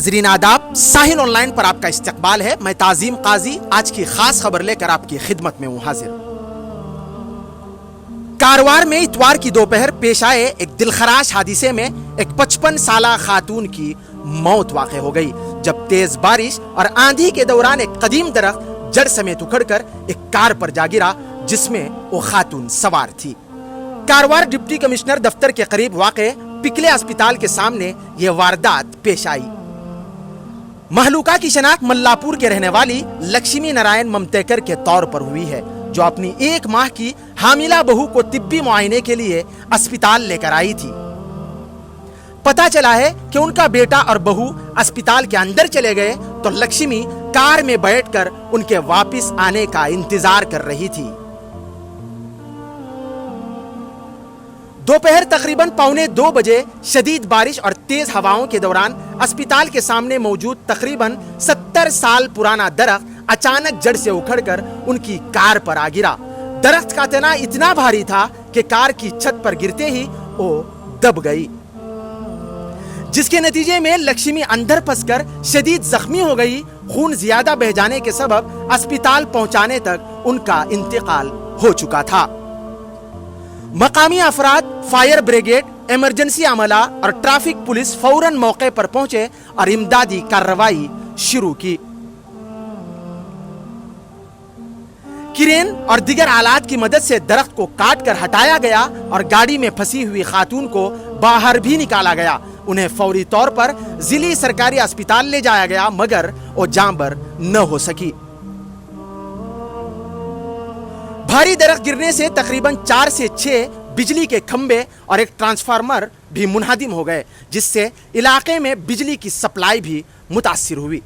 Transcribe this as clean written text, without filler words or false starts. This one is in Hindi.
नाजरीन आदाब, साहिल ऑनलाइन पर आपका इस्तकबाल है। मैं ताजीम काजी आज की खास खबर लेकर आपकी खिदमत में हूं हाजिर। कारवार में इतवार की दोपहर पेश आए एक दिलखराश हादिसे में एक 55 साला खातून की मौत वाक़ हो गई, जब तेज बारिश और आंधी के दौरान एक कदीम दरख्त जड़ समेत उखड़कर एक कार पर जा गिरा, जिसमें वो खातून सवार थी। कारवार डिप्टी कमिश्नर दफ्तर के करीब वाक़े पिकले अस्पताल के सामने यह वारदात पेश आई। महलूका की शनाख्त मल्लापुर के रहने वाली लक्ष्मी नारायण ममतेकर के तौर पर हुई है, जो अपनी 1 माह की हामिला बहू को तिब्बी मुआयने के लिए अस्पताल लेकर आई थी। पता चला है कि उनका बेटा और बहू अस्पताल के अंदर चले गए तो लक्ष्मी कार में बैठकर उनके वापस आने का इंतजार कर रही थी। दोपहर तकरीबन 1:45 बजे शदीद बारिश और तेज हवाओं के दौरान अस्पताल के सामने मौजूद तकरीबन 70 साल पुराना दरख्त अचानक जड़ से उखड़कर उनकी कार पर आ गिरा। दरख्त का तना इतना भारी था कि कार की छत पर गिरते ही वो दब गई, जिसके नतीजे में लक्ष्मी अंदर फंसकर शदीद जख्मी हो गई। खून ज्यादा बह जाने के सबब अस्पताल पहुंचाने तक उनका इंतकाल हो चुका था। मकामी अफराद, फायर ब्रिगेड, इमरजेंसी अमला और ट्रैफिक पुलिस फौरन मौके पर पहुंचे और इमदादी कार्रवाई शुरू की। क्रेन और दीगर आलात की मदद से दरख्त को काट कर हटाया गया और गाड़ी में फंसी हुई खातून को बाहर भी निकाला गया। उन्हें फौरी तौर पर जिली सरकारी अस्पताल ले जाया गया, मगर वो जांबर न हो सकी। भारी दरख्त गिरने से तकरीबन 4 से 6 बिजली के खंभे और एक ट्रांसफार्मर भी मुनहदिम हो गए, जिससे इलाके में बिजली की सप्लाई भी मुतासिर हुई।